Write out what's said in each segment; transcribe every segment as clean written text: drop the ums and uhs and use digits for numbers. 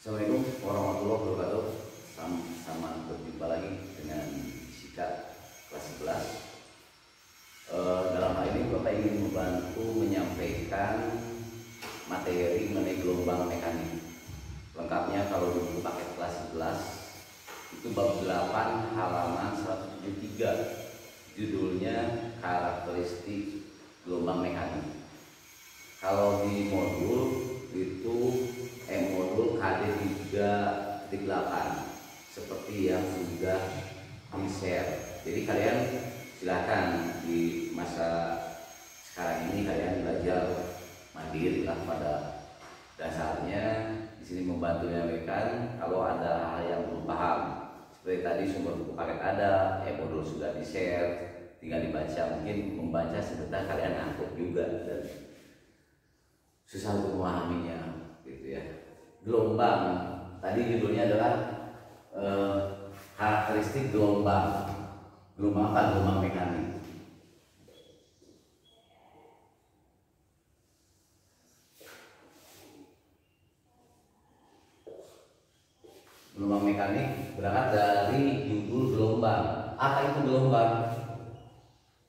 Assalamualaikum warahmatullahi wabarakatuh. Sama berjumpa lagi dengan Sika kelas 11. Dalam hal ini Bapak ingin membantu menyampaikan materi mengenai gelombang mekanik. Lengkapnya kalau di buku paket kelas 11 itu bab 8 halaman 173. Judulnya karakteristik gelombang mekanik. Kalau di modul itu modul KD 3.8 seperti yang sudah di-share. Jadi kalian silakan di masa sekarang ini kalian belajar mandiri lah pada dasarnya. Di sini membantu menyampaikan kalau ada hal yang belum paham. Seperti tadi sumber buku paket ada, modul sudah di-share, tinggal dibaca. Mungkin membaca sebentar kalian ngantuk juga dan susah untuk memahaminya gitu ya. Gelombang tadi judulnya adalah karakteristik gelombang. Gelombang apa? Gelombang mekanik. Gelombang mekanik berangkat dari judul gelombang. Apa itu gelombang?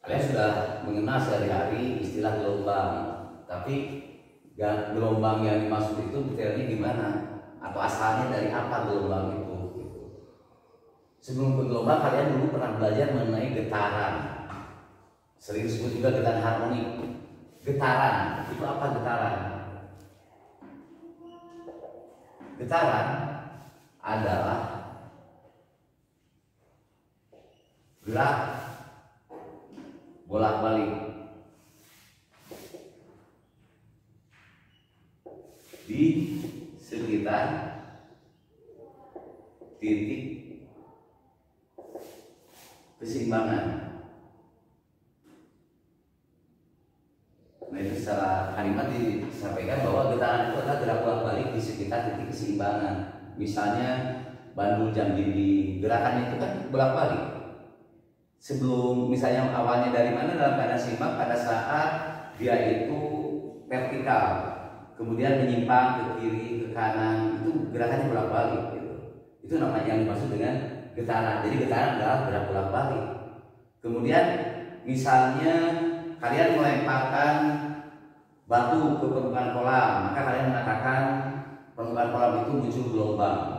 Kalian sudah mengenal sehari-hari istilah gelombang, tapi gelombang yang dimaksud itu detailnya gimana? Atau asalnya dari apa gelombang itu? Sebelum ke gelombang, kalian dulu pernah belajar mengenai getaran. Sering disebut juga getaran harmonik. Getaran, itu apa getaran? Getaran adalah gerak bolak-balik di sekitar titik keseimbangan. Nah, itu secara kalimat disampaikan bahwa getaran itu adalah gerak bolak-balik di sekitar titik keseimbangan. Misalnya bandul jam dinding, gerakannya itu kan bolak-balik. Sebelum misalnya awalnya dari mana dalam keadaan seimbang pada saat dia itu vertikal, kemudian menyimpang ke kiri, ke kanan, itu gerakannya bolak-balik gitu. Itu namanya yang dimaksud dengan getaran. Jadi getaran adalah gerak bolak-balik. Kemudian misalnya kalian melemparkan batu ke permukaan kolam, maka kalian mengatakan permukaan kolam itu muncul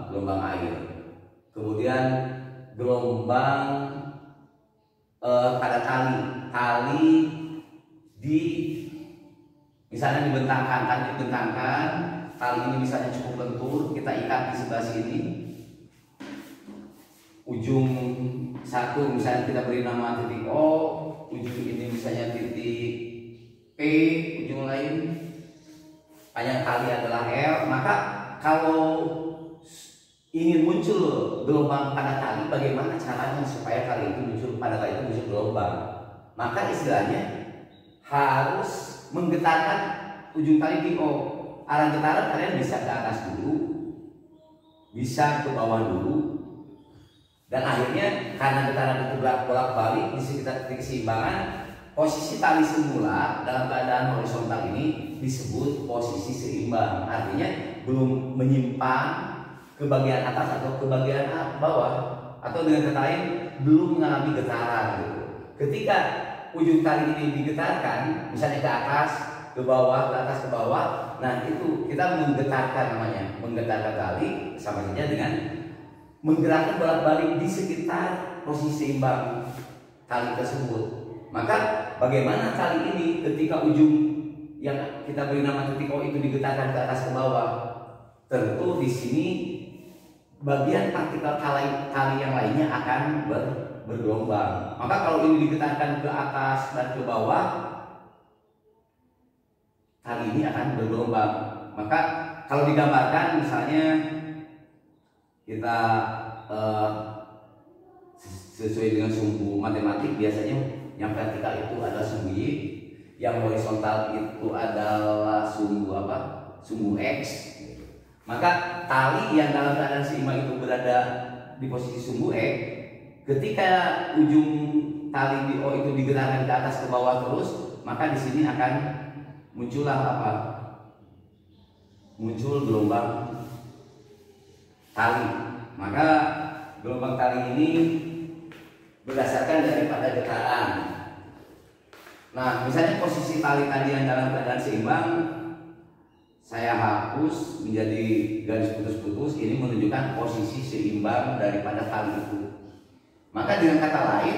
gelombang air. Kemudian gelombang pada tali di misalnya dibentangkan, tali ini misalnya cukup lentur, kita ikat di sebelah sini, ujung satu misalnya kita beri nama titik O, ujung ini misalnya titik P, ujung lain panjang tali adalah L. Maka kalau ingin muncul gelombang pada tali, bagaimana caranya supaya tali itu muncul pada tali itu muncul gelombang? Maka istilahnya harus menggetarkan ujung tali di O. Arah getaran kalian bisa ke atas dulu, bisa ke bawah dulu, dan akhirnya karena getaran itu bolak-balik di sekitar titik keseimbangan, posisi tali semula dalam keadaan horizontal ini disebut posisi seimbang. Artinya belum menyimpang ke bagian atas atau ke bagian bawah, atau dengan kata lain belum mengalami getaran gitu. Ketika ujung tali ini digetarkan, misalnya ke atas, ke bawah, ke atas, ke bawah, nah itu kita menggetarkan, namanya menggetarkan tali, sama saja dengan menggerakkan bolak-balik di sekitar posisi seimbang tali tersebut. Maka bagaimana tali ini ketika ujung yang kita beri nama titik O itu digetarkan ke atas ke bawah? Tentu di sini bagian partikel tali yang lainnya akan bergelombang. Maka kalau ini digetarkan ke atas dan ke bawah, tali ini akan bergelombang. Maka kalau digambarkan misalnya kita sesuai dengan sumbu matematik, biasanya yang vertikal itu adalah sumbu Y, yang horizontal itu adalah sumbu apa? Sumbu X. Maka tali yang dalam keadaan seimbang itu berada di posisi sumbu X, ketika ujung tali di O itu digerakkan ke atas ke bawah terus, maka di sini akan muncullah apa? Muncul gelombang tali. Maka gelombang tali ini berdasarkan daripada getaran. Nah, misalnya posisi tali tadi yang dalam keadaan seimbang, saya hapus menjadi garis putus-putus, ini menunjukkan posisi seimbang daripada tali itu. Maka dengan kata lain,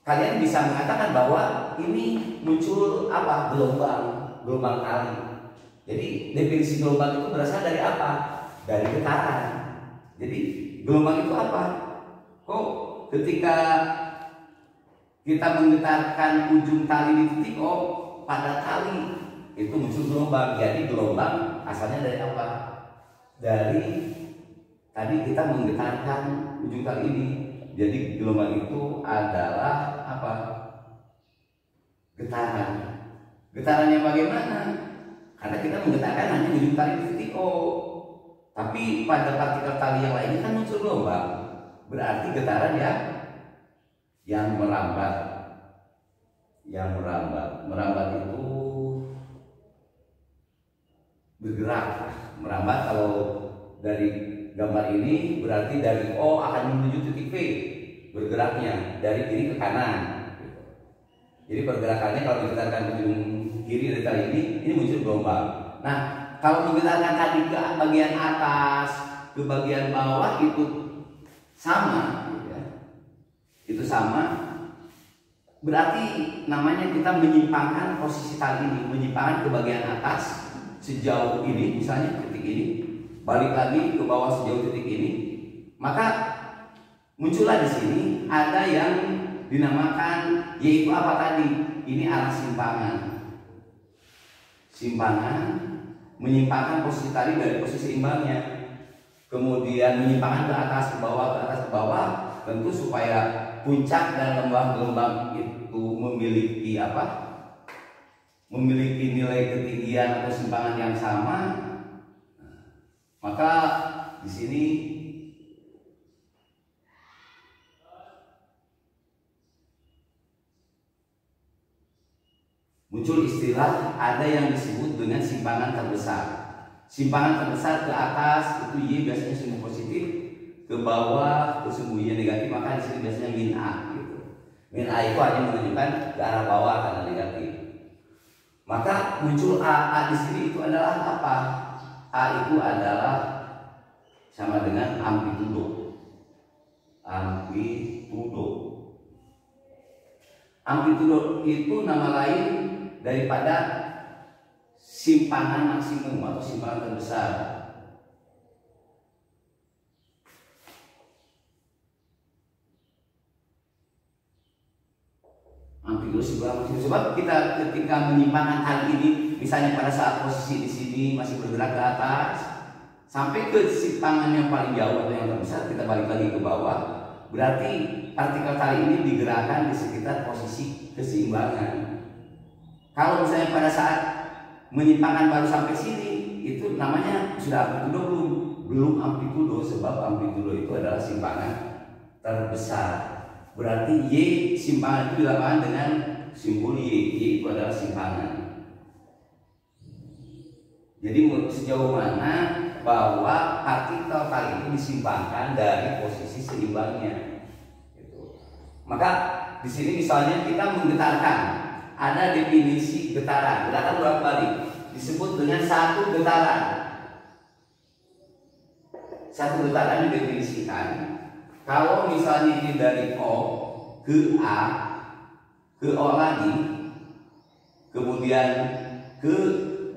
kalian bisa mengatakan bahwa ini muncul apa? Gelombang tali. Jadi definisi gelombang itu berasal dari apa? Dari getaran. Jadi gelombang itu apa? Kok ketika kita menggetarkan ujung tali di titik O pada tali itu muncul gelombang. Jadi gelombang asalnya dari apa? Dari tadi kita menggetarkan ujung tali ini. Jadi gelombang itu adalah apa? Getaran. Getarannya bagaimana? Karena kita menggetarkan hanya ujung tali di titik O. Tapi pada partikel tali yang lainnya kan muncul gelombang. Berarti getaran ya yang merambat. Merambat itu bergerak. Merambat kalau dari gambar ini berarti dari O akan menuju titik P, bergeraknya dari kiri ke kanan. Jadi pergerakannya kalau digetarkan ujung kiri dari tali ini muncul gelombang. Nah, kalau menggetarkan tadi ke bagian atas, ke bagian bawah itu sama, itu sama. Berarti namanya kita menyimpangkan posisi tali ini, menyimpangkan ke bagian atas sejauh ini, misalnya titik ini, balik lagi ke bawah sejauh titik ini. Maka muncullah di sini ada yang dinamakan, yaitu apa tadi? Ini arah simpangan. Simpangan menyimpangkan posisi tali dari posisi seimbangnya, kemudian menyimpangkan ke atas ke bawah, tentu supaya puncak dan lembah gelombang itu memiliki apa? Memiliki nilai ketinggian atau simpangan yang sama. Maka di sini muncul istilah ada yang disebut dengan simpangan terbesar. Simpangan terbesar ke atas itu Y biasanya sumbu positif, ke bawah itu sumbu Y negatif, maka di sini biasanya min A gitu. Min A itu hanya menunjukkan ke arah bawah karena negatif. Maka muncul A di sini itu adalah apa? A itu adalah sama dengan amplitudo. Amplitudo itu nama lain daripada simpangan maksimum atau simpangan terbesar. Amplitudo simpangan maksimum. Sebab kita ketika menyimpangkan tali ini, misalnya pada saat posisi di sini masih bergerak ke atas, sampai ke simpangan yang paling jauh atau yang terbesar, kita balik lagi ke bawah. Berarti partikel tali ini digerakkan di sekitar posisi keseimbangan. Kalau misalnya pada saat menyimpangkan baru sampai sini, itu namanya sudah amplitudo belum amplitudo, sebab amplitudo itu adalah simpangan terbesar. Berarti Y simpangan itu dilakukan dengan simbol Y itu adalah simpangan. Jadi sejauh mana bahwa partikel tali ini disimpangkan dari posisi seimbangnya. Gitu. Maka di sini misalnya kita menggetarkan, ada definisi getaran. Getaran bolak-balik disebut dengan satu getaran. Satu getaran didefinisikan kalau misalnya ini dari O ke A, ke O lagi, kemudian ke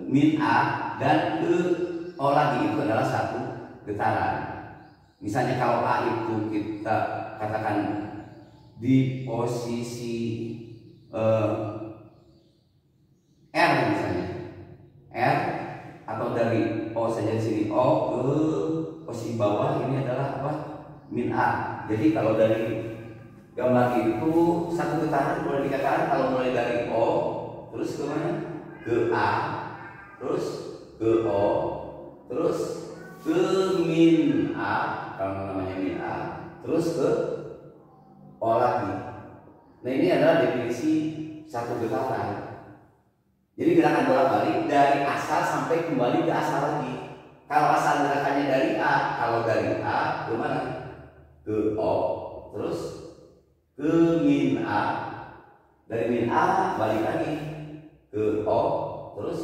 min A dan ke O lagi, itu adalah satu getaran. Misalnya kalau A itu kita katakan di posisi R misalnya, R atau dari O saja di sini O ke posisi bawah, ini adalah apa? Min A. Jadi kalau dari gambar itu satu getaran boleh dikatakan kalau mulai dari O terus ke mana? Ke A, terus ke O, terus ke min A, kalau namanya min A, terus ke O lagi. Nah, ini adalah definisi satu getaran. Jadi gerakan bolak-balik dari asal sampai kembali ke asal lagi. Kalau asal gerakannya dari A, kalau dari A ke mana? Ke O, terus ke min A, dari min A balik lagi ke O, terus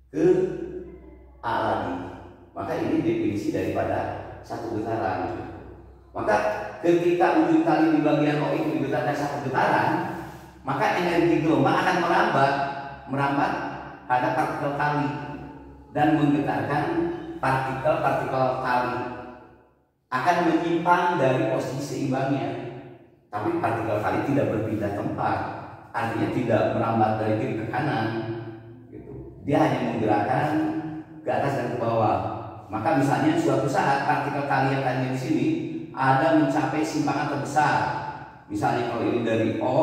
ke A lagi. Maka ini definisi daripada satu getaran. Maka ketika ujung tali di bagian O itu digetarkan satu getaran, maka energi gelombang akan merambat pada partikel tali dan menggetarkan partikel-partikel tali, akan menyimpang dari posisi seimbangnya. Tapi partikel tali tidak berpindah tempat, artinya tidak merambat dari kiri ke kanan gitu. Dia hanya menggerakkan ke atas dan ke bawah. Maka misalnya suatu saat partikel tali yang tadinya di sini ada mencapai simpangan terbesar. Misalnya kalau ini dari O,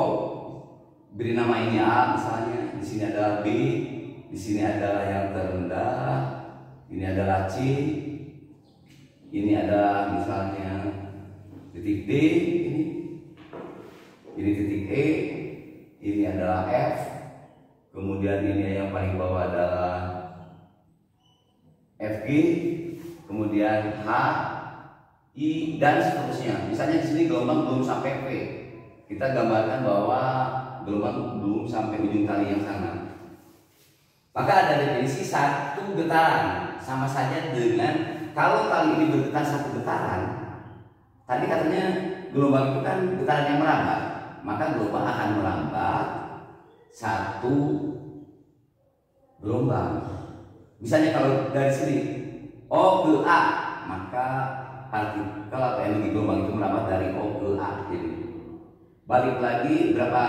beri nama ini A misalnya, di sini adalah B, di sini adalah yang terendah, ini adalah C, ini adalah misalnya titik D, ini titik E, ini adalah F, kemudian ini yang paling bawah adalah FG, kemudian H, I, dan seterusnya. Misalnya di sini gelombang belum sampai P, kita gambarkan bahwa gelombang belum sampai ujung tali yang sana. Maka ada definisi satu getaran sama saja dengan kalau tali ini bergetar satu getaran. Tadi katanya gelombang itu kan getaran yang merambat, maka gelombang akan merambat satu gelombang. Misalnya kalau dari sini O ke A, maka partikel atau energi gelombang itu merambat dari O ke A. Jadi balik lagi berapa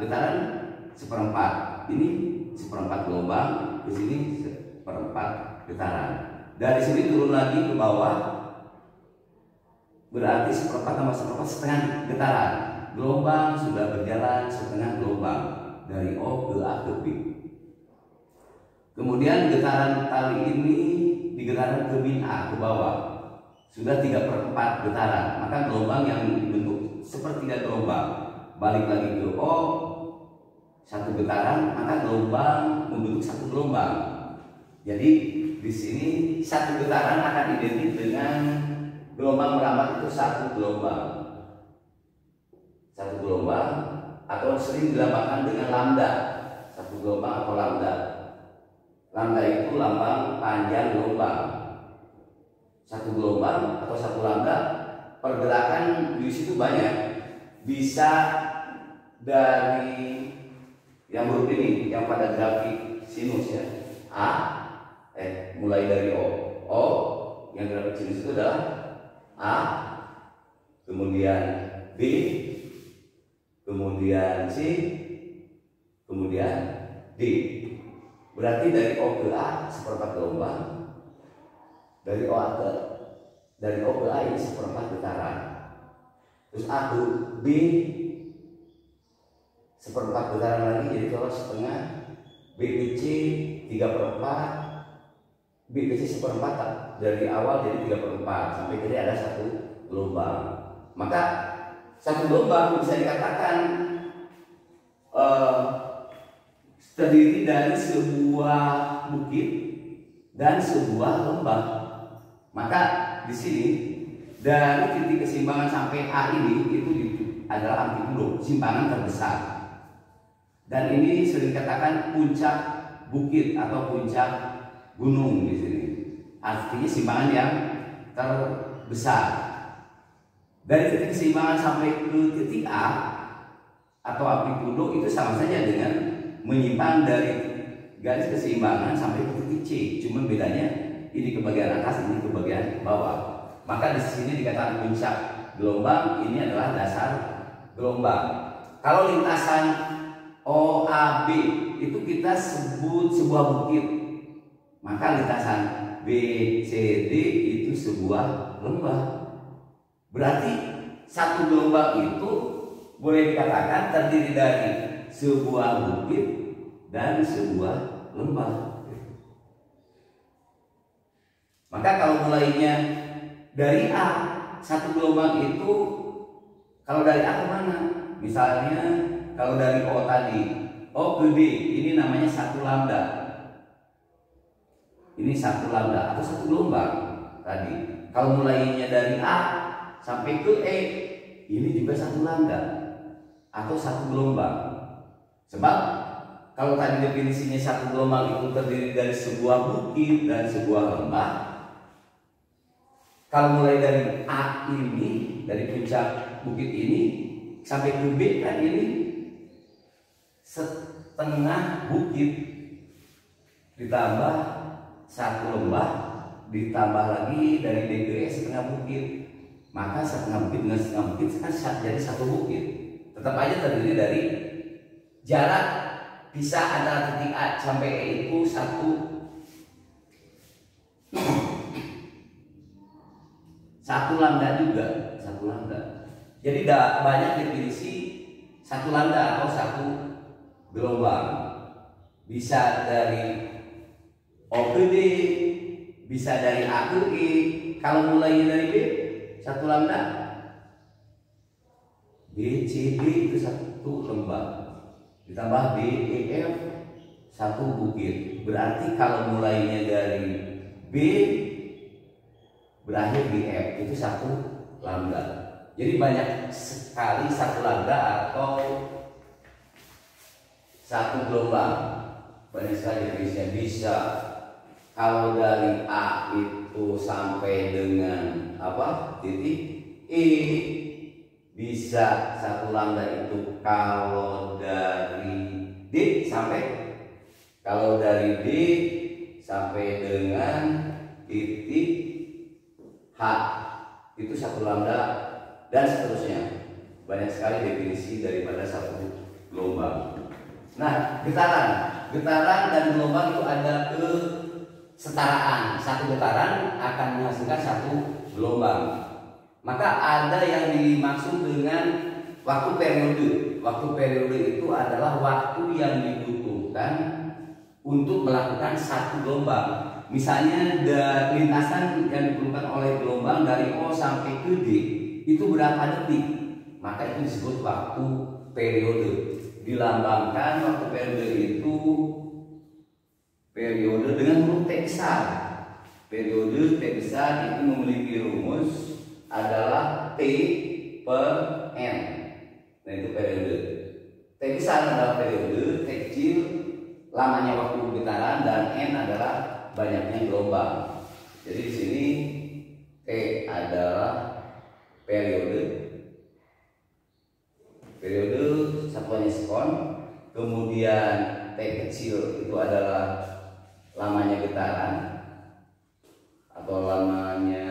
getaran? Seperempat. Ini seperempat gelombang, di sini seperempat getaran. Dari sini turun lagi ke bawah, berarti seperempat tambah seperempat setengah getaran. Gelombang sudah berjalan setengah gelombang dari O ke A ke B. Kemudian getaran tali ini digetaran ke min A ke bawah, sudah 3/4 getaran. Maka gelombang yang dibentuk sepertiga gelombang balik lagi ke O, satu getaran, maka gelombang membentuk satu gelombang. Jadi di sini satu getaran akan identik dengan gelombang merambat itu satu gelombang. Satu gelombang atau sering dilambangkan dengan lambda. Satu gelombang atau lambda. Lambda itu lambang panjang gelombang. Satu gelombang atau satu lambda, pergerakan di situ banyak. Bisa dari yang huruf ini, yang pada grafik sinus ya, mulai dari O, yang grafik sinus itu adalah A, kemudian B, kemudian C, kemudian D. Berarti dari O ke A seperempat gelombang, dari O ke A ini seperempat getaran, terus A ke B seperempat getaran lagi, jadi kalau setengah, B ke C 3/4, B ke C seperempat dari awal jadi 3/4 sampai jadi ada satu gelombang. Maka satu gelombang bisa dikatakan terdiri dari sebuah bukit dan sebuah lembah. Maka di sini dari titik keseimbangan sampai A ini itu adalah amplitudo, simpangan terbesar. Dan ini sering dikatakan puncak bukit atau puncak gunung di sini. Artinya simpangan yang terbesar. Dari titik keseimbangan sampai ke titik A atau amplitudo itu sama saja dengan menyimpang dari garis keseimbangan sampai ke titik C. Cuman bedanya ini ke bagian atas, ini ke bagian bawah. Maka di sini dikatakan puncak gelombang, ini adalah dasar gelombang. Kalau lintasan OAB itu kita sebut sebuah bukit, maka lintasan BCD itu sebuah lembah. Berarti satu gelombang itu boleh dikatakan terdiri dari sebuah bukit dan sebuah lembah. Maka kalau mulainya dari A, satu gelombang itu kalau dari A ke mana? Misalnya kalau dari O tadi, O ke D, ini namanya satu lambda. Ini satu lambda atau satu gelombang. tadi. Kalau mulainya dari A sampai ke E, ini juga satu lambda atau satu gelombang. Sebab kalau tadi definisinya satu gelombang itu terdiri dari sebuah bukit dan sebuah lembah. Kalau mulai dari A ini, dari puncak bukit ini sampai ke B kan ini setengah bukit ditambah satu lembah ditambah lagi dari D ke E setengah bukit, maka setengah bukit dengan setengah bukit kan jadi satu bukit. Tetap aja terdiri dari jarak pisah antara titik A sampai E itu satu lambda juga, satu lambda. Jadi banyak definisi satu lambda atau satu gelombang. Bisa dari O ke D, bisa dari A ke E. Kalau mulainya dari B, satu lambda. B, C, D itu satu lembah. Ditambah D, E, F satu bukit. Berarti kalau mulainya dari B berakhir di F itu satu lambda. Jadi banyak sekali satu lambda atau satu gelombang. Banyak sekali definisinya. Bisa kalau dari A itu sampai dengan apa titik E, bisa satu lambda itu kalau dari D sampai, kalau dari D sampai dengan titik H itu satu lambda, dan seterusnya. Banyak sekali definisi daripada satu gelombang. Nah, getaran dan gelombang itu ada kesetaraan. Satu getaran akan menghasilkan satu gelombang. Maka ada yang dimaksud dengan waktu periode. Waktu periode itu adalah waktu yang dibutuhkan untuk melakukan satu gelombang. Misalnya lintasan yang diperlukan oleh gelombang dari O sampai ke D itu berapa detik, maka itu disebut waktu periode. Dilambangkan waktu periode itu periode dengan huruf T besar. Periode T besar itu memiliki rumus adalah T per N. Nah itu periode. T besar adalah periode, T kecil lamanya waktu getaran, dan N adalah banyaknya gelombang. Jadi di sini T adalah periode satuannya sekon, kemudian T kecil itu adalah lamanya getaran atau lamanya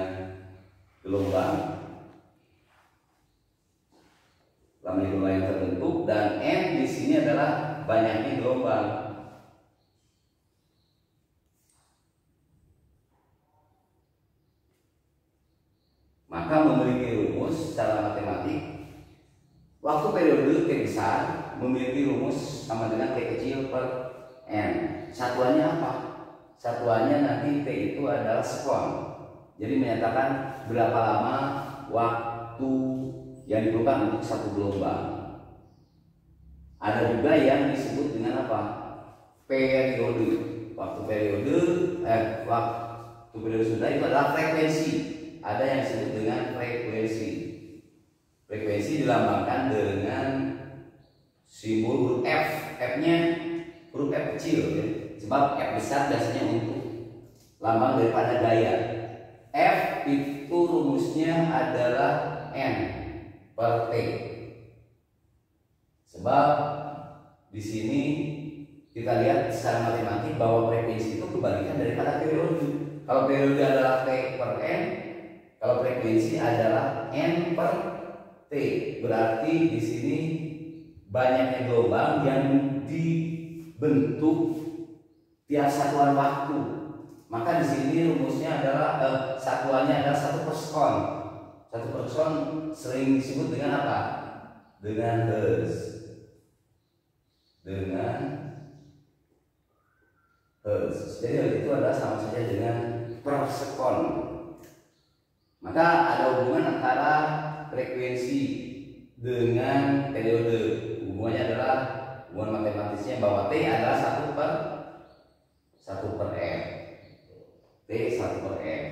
gelombang, lamanya gelombang yang terbentuk, dan N di sini adalah banyaknya gelombang. Maka memiliki rumus secara matematik. Waktu periode T besar memiliki rumus sama dengan T kecil per N. Satuannya apa? Satuannya nanti T itu adalah sekon. Jadi menyatakan berapa lama waktu yang diperlukan untuk satu gelombang. Ada juga yang disebut dengan apa? Periode. Waktu periode sudah itu adalah frekuensi. Ada yang disebut dengan frekuensi. Frekuensi dilambangkan dengan simbol huruf F. F-nya huruf F kecil, ya. Sebab F besar biasanya untuk lambang daripada gaya. F itu rumusnya adalah N per T. Sebab di sini kita lihat secara matematik bahwa frekuensi itu kebalikan daripada periode. Kalau periode adalah T per N, kalau frekuensi adalah N per T. Berarti di sini banyaknya gelombang yang dibentuk tiap satuan waktu. Maka di sini rumusnya adalah satuannya adalah 1 per sekon. 1 per sekon sering disebut dengan apa? Dengan hertz. Dengan hertz. Jadi itu adalah sama saja dengan per sekon. Maka ada hubungan antara frekuensi dengan periode. Hubungannya adalah hubungan matematisnya bahwa T adalah 1 per F. T 1 per F.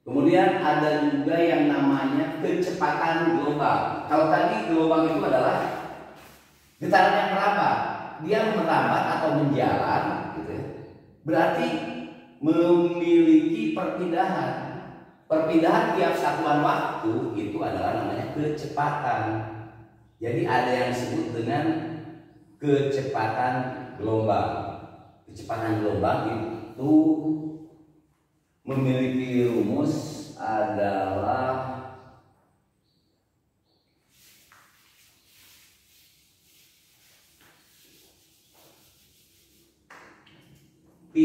Kemudian ada juga yang namanya kecepatan gelombang. Kalau tadi gelombang itu adalah getaran yang merambat, dia merambat atau menjalan, gitu ya. Berarti memiliki perpindahan. Perpindahan tiap satuan waktu itu adalah namanya kecepatan. Jadi ada yang disebut dengan kecepatan gelombang. Kecepatan gelombang itu memiliki rumus adalah P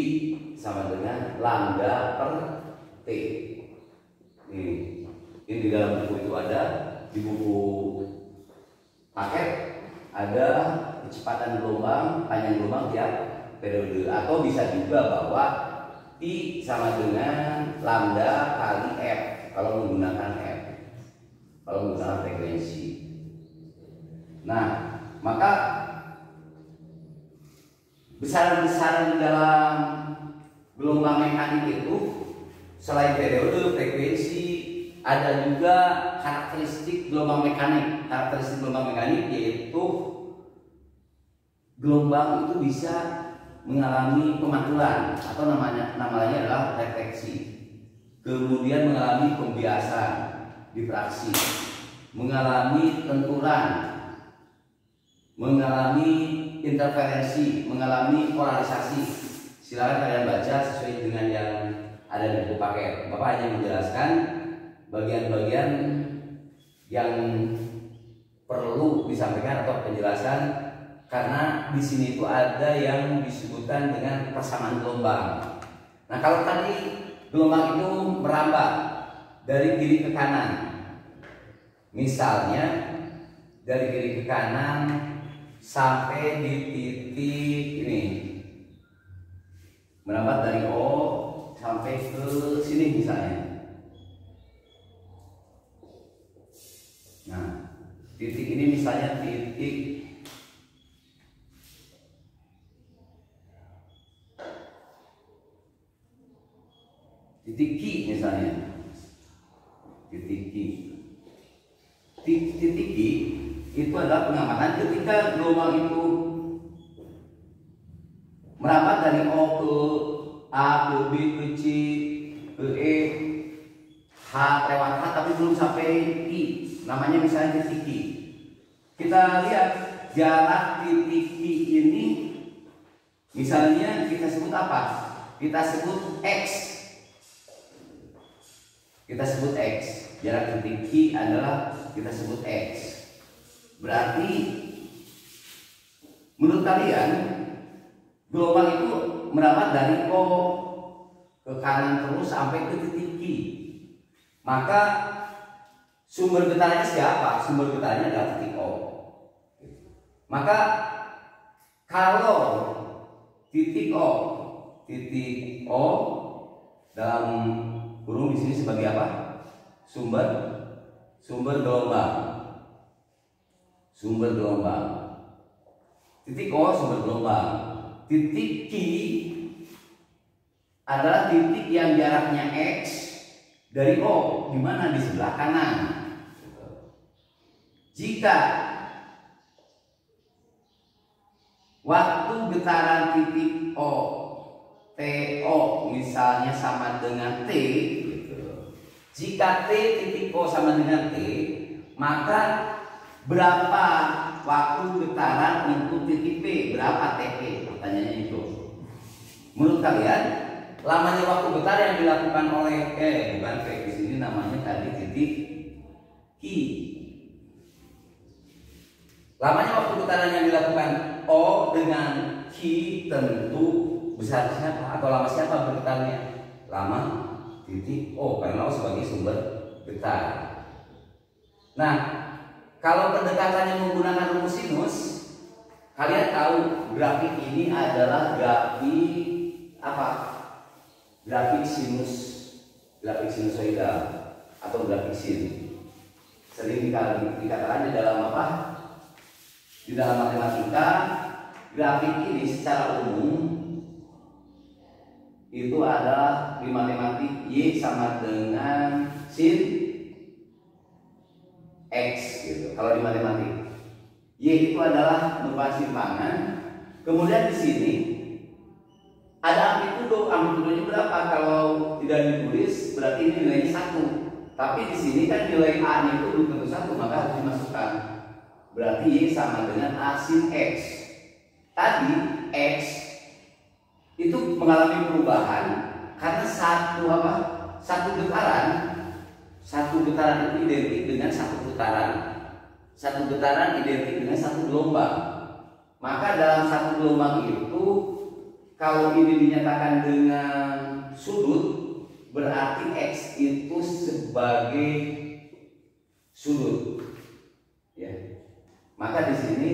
sama dengan lambda per T. Ini di dalam buku itu ada, di buku paket ada kecepatan gelombang, panjang gelombang tiap periode, atau bisa juga bahwa I sama dengan lambda kali F kalau menggunakan F, kalau menggunakan frekuensi. Nah, maka besaran-besaran di dalam gelombang mekanik itu selain periode, frekuensi, ada juga karakteristik gelombang mekanik. Karakteristik gelombang mekanik yaitu gelombang itu bisa mengalami pemantulan atau namanya adalah refleksi. Kemudian mengalami pembiasan, difraksi, mengalami tenturan, mengalami interferensi, mengalami polarisasi. Silakan kalian baca sesuai dengan yang ada di buku paket. Bapak hanya menjelaskan bagian-bagian yang perlu disampaikan atau penjelasan, karena di sini itu ada yang disebutkan dengan persamaan gelombang. Nah, kalau tadi gelombang itu merambat dari kiri ke kanan, misalnya dari kiri ke kanan sampai di titik ini, merambat dari O sampai ke sini misalnya. Nah, titik ini misalnya titik Q misalnya, titik Q. Titik Q itu adalah pengamatan ketika gelombang itu merambat dari O ke A ke B ke C ke E H lewat H tapi belum sampai I, namanya misalnya titik Q. Kita lihat jarak titik Q ini misalnya kita sebut apa? Kita sebut X. Kita sebut X. Jarak titik Q adalah kita sebut X. Berarti menurut kalian gelombang itu merambat dari O ke kanan terus sampai ke titik Q. Maka sumber getarannya siapa? Sumber getarannya adalah titik O. Maka kalau titik O dalam kurung di sini sebagai apa? Sumber gelombang. Sumber gelombang. Titik O sumber gelombang. Titik Q adalah titik yang jaraknya X dari O, di mana di sebelah kanan. Jika waktu getaran titik O TO misalnya sama dengan T, jika T titik O sama dengan T, maka berapa waktu getaran untuk titik P? Berapa TP? Pertanyaannya itu. Menurut kalian, lamanya waktu getar yang dilakukan oleh bukan P di sini namanya tadi titik Q. Lamanya waktu getaran yang dilakukan O dengan Q tentu besar siapa atau lama siapa bergetarnya? Lama titik O, karena O sebagai sumber getar. Nah, kalau pendekatannya menggunakan rumus sinus, kalian tahu grafik ini adalah grafik apa? Grafik sinus, grafik sinusoidal atau grafik sin. Sering dikatakan di dalam apa? Di dalam matematika, grafik ini secara umum itu adalah di matematik Y sama dengan sin X gitu. Kalau di matematik Y itu adalah merupakan simpangan. Kemudian di sini ada amplitudo. Amplitudonya berapa? Kalau tidak ditulis berarti ini nilainya 1. Tapi di sini kan nilai A-nya itu belum tentu 1, maka harus dimasukkan. Berarti Y sama dengan A sin X. Tadi X itu mengalami perubahan karena satu getaran. Satu getaran itu identik dengan satu putaran. Satu getaran identik dengan satu gelombang. Maka dalam satu gelombang itu, kalau ini dinyatakan dengan sudut, berarti X itu sebagai sudut. Ya. Maka di sini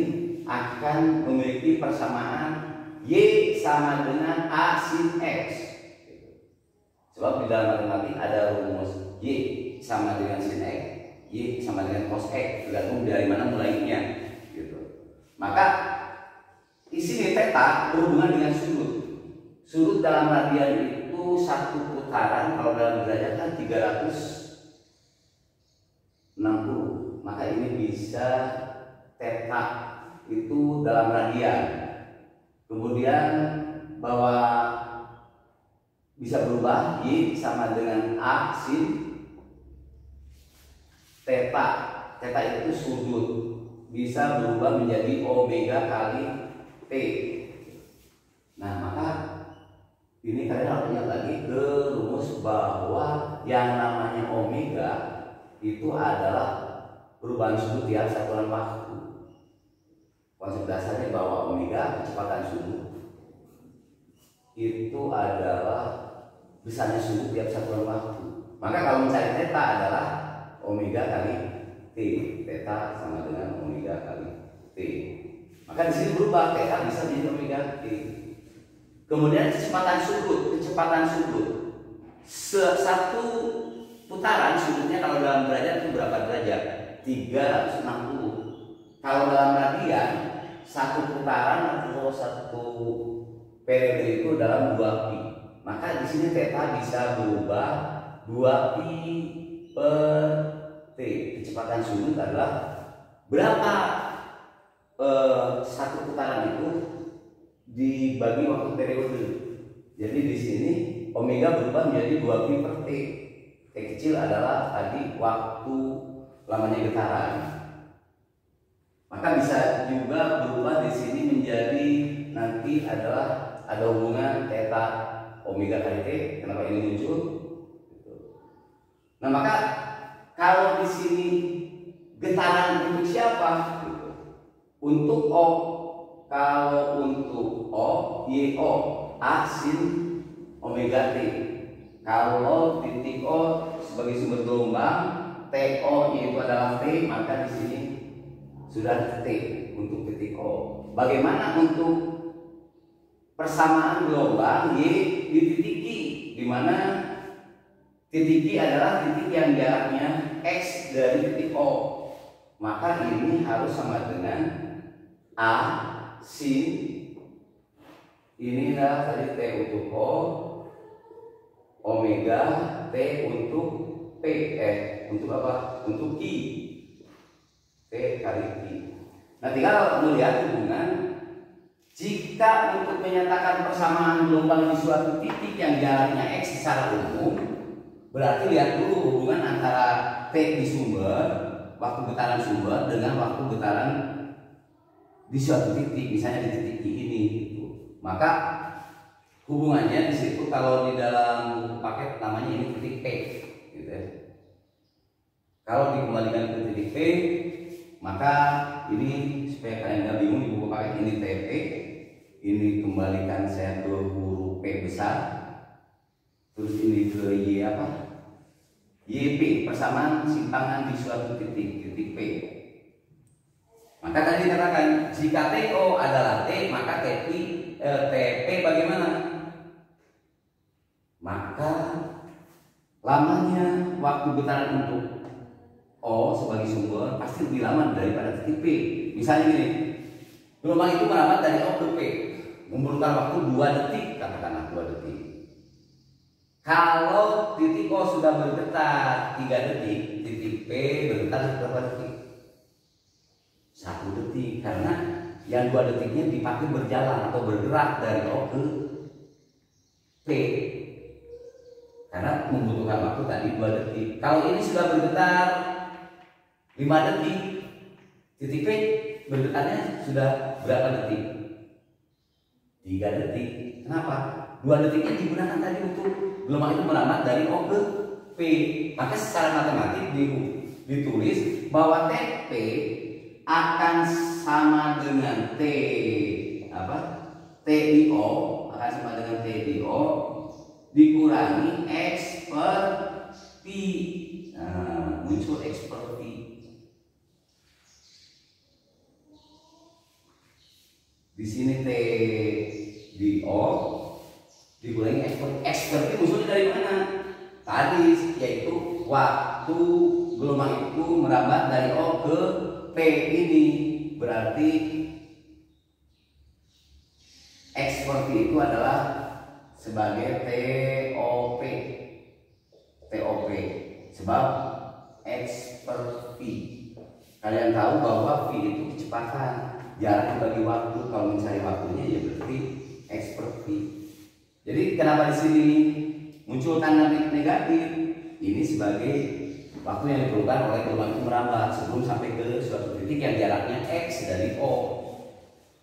akan memiliki persamaan Y sama dengan A sin X. Sebab di dalam matematik ada rumus Y sama dengan sin X, Y sama dengan cos X, tergantung dari mana mulainya gitu. Maka di sini theta berhubungan dengan sudut. Sudut dalam radian itu satu putaran, kalau dalam derajat kan 360. Maka ini bisa theta itu dalam radian. Kemudian bahwa bisa berubah Y sama dengan A sin theta. Theta itu sudut, bisa berubah menjadi omega kali T. Nah, maka ini kalian harus ingat lagi ke rumus bahwa yang namanya omega itu adalah perubahan sudut tiap satuan waktu. Konsep dasarnya bahwa omega kecepatan sudut itu adalah besarnya sudut tiap satuan waktu. Maka kalau mencari theta adalah omega kali T. Theta sama dengan omega kali T. Maka di sini berubah, theta bisa menjadi omega T. Kemudian kecepatan sudut. Satu putaran sudutnya kalau dalam derajat itu berapa derajat? 360. Kalau dalam radian satu putaran atau satu periode itu dalam 2 pi. Maka di sini theta bisa berubah 2 pi per T. Kecepatan sudut adalah berapa satu putaran itu dibagi waktu periode. Jadi di sini omega berubah menjadi 2 pi per T. T kecil adalah tadi waktu lamanya getaran. Maka bisa juga berubah di sini menjadi nanti adalah ada hubungan theta omega kali T. Kenapa ini muncul? Nah, maka kalau di sini getaran untuk siapa? Untuk O. Kalau untuk O, YO, A sin omega T. Kalau titik O sebagai sumber gelombang, TO yaitu adalah T, maka di sini sudah T untuk titik O. Bagaimana untuk persamaan gelombang Y di titik I, di mana titik I adalah titik yang jaraknya X dari titik O. Maka ini harus sama dengan A sin ini adalah tadi T untuk O, omega T untuk P, untuk apa? Untuk I, T kali I. Nah, tinggal melihat hubungan. Jika untuk menyatakan persamaan gelombang di suatu titik yang jaraknya X secara umum, berarti lihat dulu hubungan antara T di sumber, waktu getaran sumber, dengan waktu getaran di suatu titik, misalnya di titik I ini gitu. Maka hubungannya di situ kalau di dalam paket namanya ini titik P gitu ya. Kalau dikembalikan ke titik P, maka ini supaya kalian nggak bingung di buku paket ini TP, ini kembalikan saya ke huruf P besar, terus ini ke Y apa? YP, persamaan simpangan di suatu titik P. Maka tadi dikatakan jika TO adalah T, maka TP bagaimana? Maka lamanya waktu getaran untuk O sebagai sumber pasti lebih lama daripada titik P. Misalnya gini, gelombang itu merambat dari O ke P, membutuhkan waktu 2 detik, katakanlah 2 detik. Kalau titik O sudah bergetar 3 detik, titik P bergetar berapa detik? 1 detik, karena yang 2 detiknya dipakai berjalan atau bergerak dari O ke P, karena membutuhkan waktu tadi 2 detik. Kalau ini sudah bergetar 5 detik, titik P bergetarnya sudah berapa detik? 3 detik. Kenapa? 2 detiknya digunakan tadi untuk gelombang itu merambat dari O ke P. Maka secara matematik ditulis bahwa TP akan sama dengan T apa? TIO akan sama dengan TIO dikurangi X per P. Nah, muncul X per P. Di sini T di O dikurangi X per P munculnya dari mana? Tadi yaitu waktu gelombang itu merambat dari O ke P ini, berarti X per P itu adalah sebagai TOP. TOP sebab X per P. Kalian tahu bahwa P itu kecepatan, jarak dibagi waktu. Kalau mencari waktunya ya berarti X per P. Jadi kenapa di sini muncul tanda negatif? Ini sebagai waktu yang diperlukan oleh gelombang itu merambat sebelum sampai ke suatu titik yang jaraknya X dari O,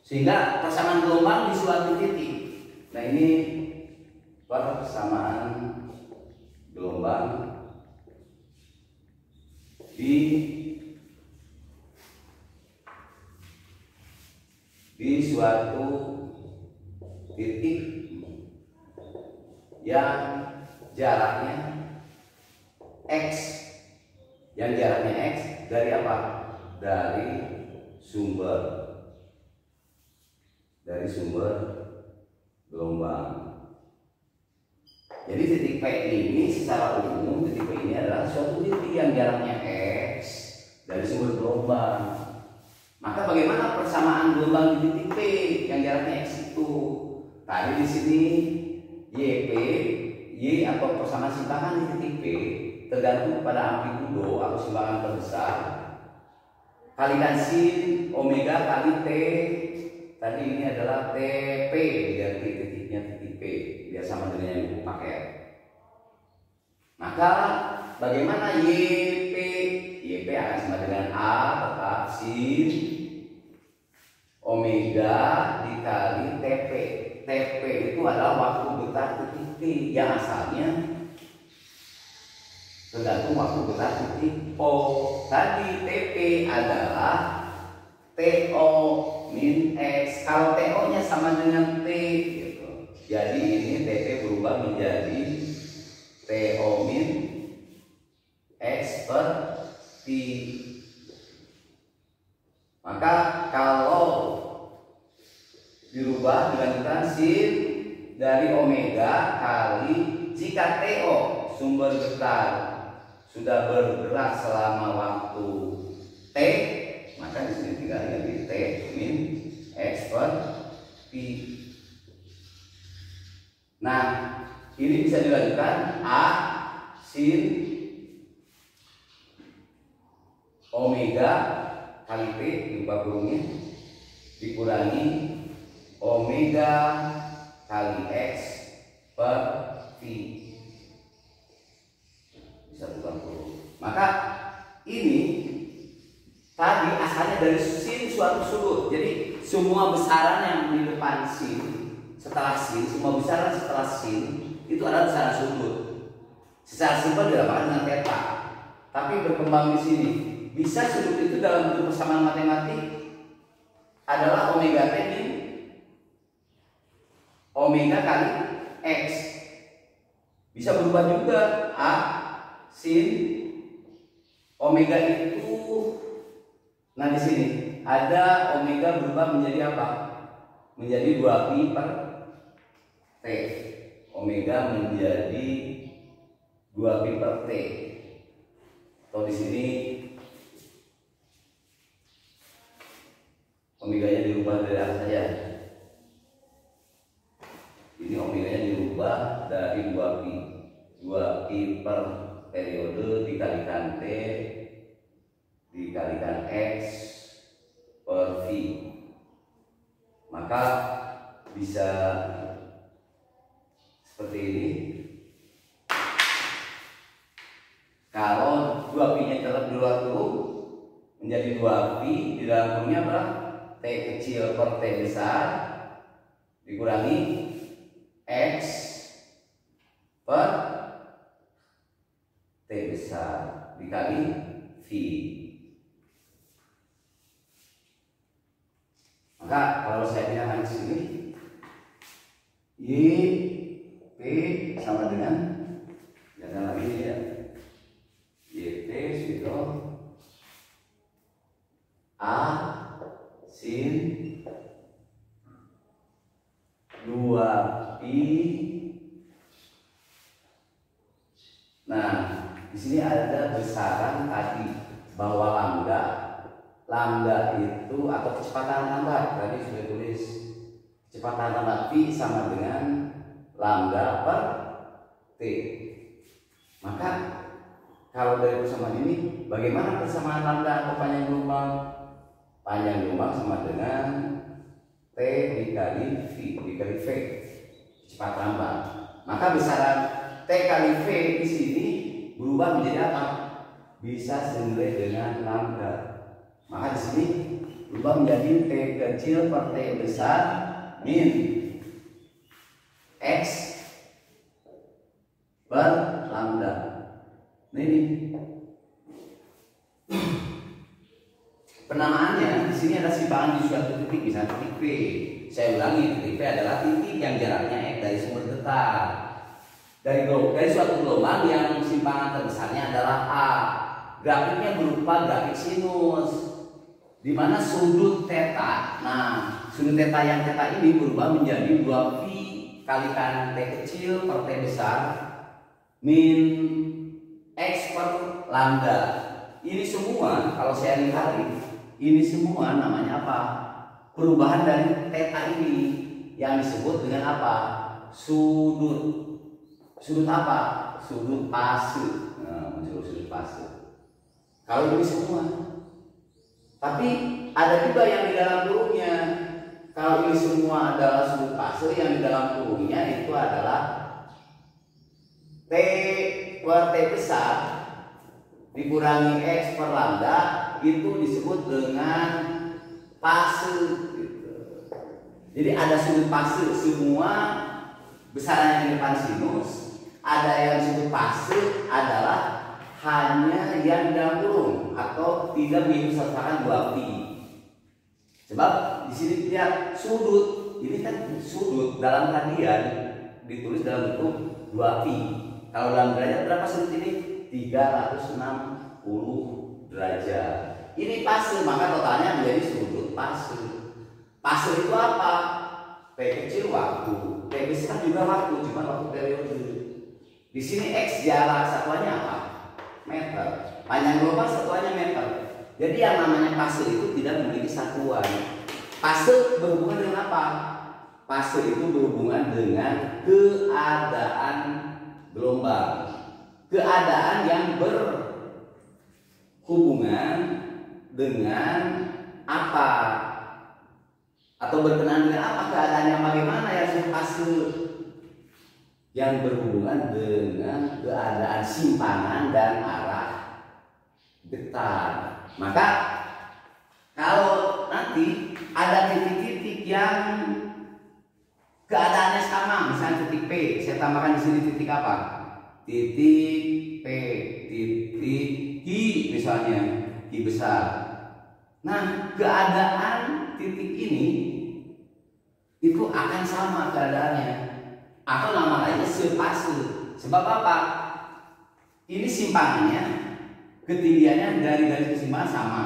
sehingga persamaan gelombang di suatu titik. Nah, ini persamaan gelombang di suatu titik yang jaraknya X, yang jaraknya X dari apa? Dari sumber gelombang. Jadi titik P ini secara umum, titik P ini adalah suatu titik yang jaraknya X dari sumber gelombang. Maka bagaimana persamaan gelombang di titik P yang jaraknya X itu? Tadi di sini Y atau persamaan simpangan di titik P tergantung pada amplitudo atau simpangan terbesar kalikan sin omega kali T. Tadi ini adalah TP diganti titiknya titik P biar sama dengan yang dipakai. Maka bagaimana YP akan sama dengan A tetap sin omega dikali TP. TP itu adalah waktu getar titik P yang asalnya tergantung waktu getar titik O. Tadi TP adalah TO min X. Kalau TO nya sama dengan T gitu. Jadi ini TP berubah menjadi TO min X per T. Maka kalau dirubah dilanjutkan sin dari omega kali jika TO sumber getar sudah bergerak selama waktu T, maka di sini tinggal ganti T min X per P. Nah, ini bisa dilanjutkan A sin omega kali T dibuka kurungnya dikurangi omega kali X per T bisa bukan kurung. Maka ini tadi asalnya dari sin suatu sudut. Jadi semua besaran yang di depan sin setelah sin, semua besaran setelah sin itu adalah besaran sudut. Secara simpel didapatkan dengan theta. Tapi berkembang di sini bisa sudut itu dalam bentuk persamaan matematik adalah omega T min omega kali X. Bisa berubah juga A sin omega itu. Nah, di sini ada omega berubah menjadi apa? Menjadi 2pi per T. Omega menjadi 2pi per T. Atau di sini omeganya dirubah dari apa saja? Ini omeganya dirubah dari 2pi 2pi per periode dikalikan T dikalikan X per V. Maka bisa seperti ini. Kalau 2pi-nya tetap di luar kurung menjadi 2pi, di dalam kurungnya berapa? T kecil per T besar dikurangi X per T besar dikali V. Maka kalau saya pindahkan ke sini, Y P sama dengan jangan lagi ya, YT sudah A sin 2pi. Nah, di sini ada besaran tadi bahwa lambda itu atau kecepatan lambat tadi sudah tulis kecepatan lambat pi sama dengan lambda per T. Maka kalau dari persamaan ini, bagaimana persamaan lambda atau panjang gelombang? Panjang gelombang sama dengan T dikali V dikali V kecepatan lambat. Maka besaran T kali V di sini berubah menjadi apa? Bisa senilai dengan lambda. Maka di sini berubah menjadi T kecil per T besar min X per lambda. Nah ini penamaannya di sini ada simpangan di suatu titik, misalnya titik P. Saya ulangi, titik P adalah titik yang jaraknya X dari sumber getar. Dari suatu gelombang yang simpangan terbesarnya adalah A. Grafiknya berupa grafik sinus, di mana sudut theta. Nah, sudut theta yang theta ini berubah menjadi 2pi kalikan T kecil per T besar min X per lambda. Ini semua kalau saya lihat ini semua namanya apa? Perubahan dari theta ini yang disebut dengan apa? Sudut. Sudut apa? Sudut fase. Nah, muncul sudut fase. Kalau ini semua. Tapi ada juga yang di dalam kurungnya. Kalau ini semua adalah sudut fase, yang di dalam kurungnya itu adalah T per T besar dikurangi X per lambda, itu disebut dengan fase gitu. Jadi ada sudut fase, semua besaran yang depan sinus. Ada yang disebut fase adalah hanya yang dalam kurung atau tidak mengikutsertakan 2pi. Sebab di sini lihat sudut, ini kan sudut dalam radian ditulis dalam bentuk 2pi. Kalau dalam derajat berapa sudut ini? 360 derajat. Ini fase, maka totalnya menjadi sudut fase. Fase itu apa? P kecil waktu, P besar juga waktu, cuma waktu periode. Di sini X jarak satuannya apa? Meter. Panjang gelombang satuannya meter. Jadi yang namanya fase itu tidak memiliki satuan. Fase berhubungan dengan apa? Fase itu berhubungan dengan keadaan gelombang. Keadaan yang berhubungan dengan apa? Atau berkenaan dengan apa? Keadaan yang bagaimana yang fase? Yang berhubungan dengan keadaan simpangan dan arah getar. Maka kalau nanti ada titik-titik yang keadaannya sama, misalnya titik P, saya tambahkan di sini titik apa? Titik P, titik Q misalnya, Q besar. Nah, keadaan titik ini itu akan sama keadaannya. Atau nama lainnya sefase. Sebab apa? Ini simpangannya, ketinggiannya dari garis kesimpangan sama,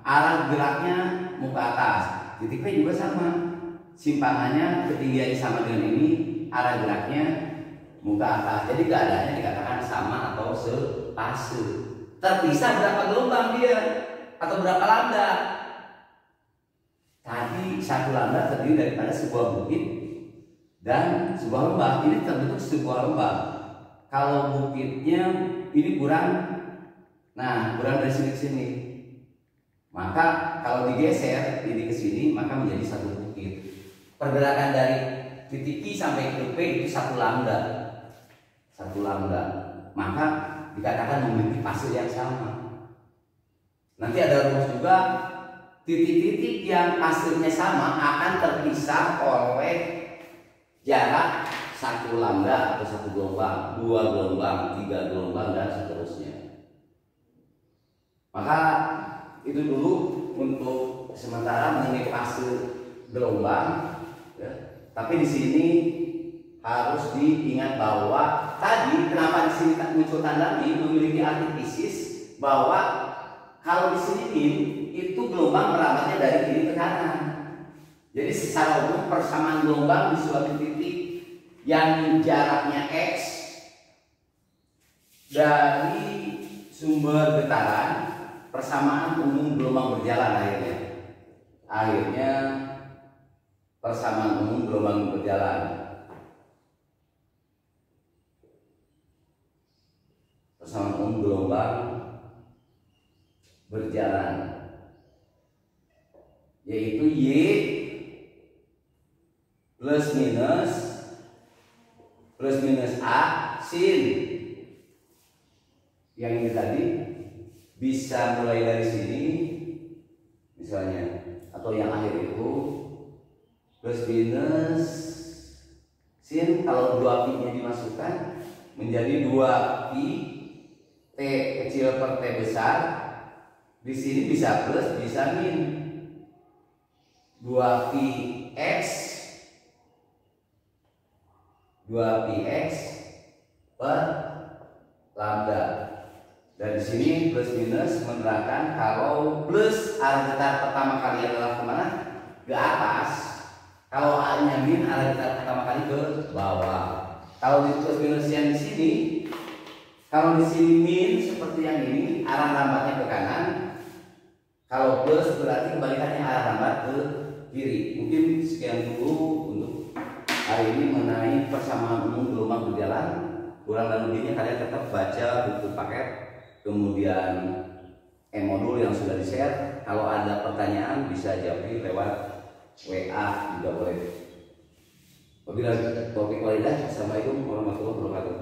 arah geraknya muka atas. Titik P juga sama, simpangannya ketinggiannya sama dengan ini, arah geraknya muka atas. Jadi keadaannya dikatakan sama atau sefase. Terpisah berapa gelombang dia atau berapa lambda? Tadi satu lambda terdiri daripada sebuah bukit dan sebuah lembah. Ini terbentuk sebuah lembah. Kalau bukitnya ini kurang, nah kurang dari sini ke sini. Maka kalau digeser ini ke sini, maka menjadi satu bukit. Pergerakan dari titik I sampai ke P itu satu lambda. Satu lambda. Maka dikatakan memiliki fase yang sama. Nanti ada rumus juga, titik-titik yang fasenya sama akan terpisah oleh jarak satu lambda atau satu gelombang, dua gelombang, tiga gelombang, dan seterusnya. Maka itu dulu untuk sementara mengenai fase gelombang. Ya. Tapi di sini harus diingat bahwa tadi kenapa di sini muncul tanda min memiliki arti fisis bahwa kalau di sini min itu gelombang merambatnya dari kiri ke kanan. Jadi secara umum persamaan gelombang di suatu titik yang jaraknya x dari sumber getaran, persamaan umum gelombang berjalan akhirnya persamaan umum gelombang berjalan. Persamaan umum gelombang berjalan yaitu y plus minus a sin. Yang ini tadi bisa mulai dari sini misalnya, atau yang akhir itu plus minus sin. Kalau 2 pi nya dimasukkan menjadi 2 pi t kecil per t besar. Di sini bisa plus bisa min 2 pi x 2 pi x per lambda. Dan di sini plus minus menerangkan kalau plus arah getar pertama kali adalah kemana? Ke atas. Kalau A-nya min, arah getar pertama kali ke bawah. Kalau di plus minus yang di sini, kalau di sini min seperti yang ini, arah lambatnya ke kanan. Kalau plus berarti kebalikannya, arah lambat ke kiri. Mungkin sekian dulu untuk hari ini mengenai persamaan umum gelombang berjalan. Kurang dan lebihnya kalian tetap baca buku paket, kemudian modul yang sudah di-share. Kalau ada pertanyaan bisa jawab lewat WA juga boleh. Wabillahi taufiq wal hidayah. Assalamualaikum warahmatullahi wabarakatuh.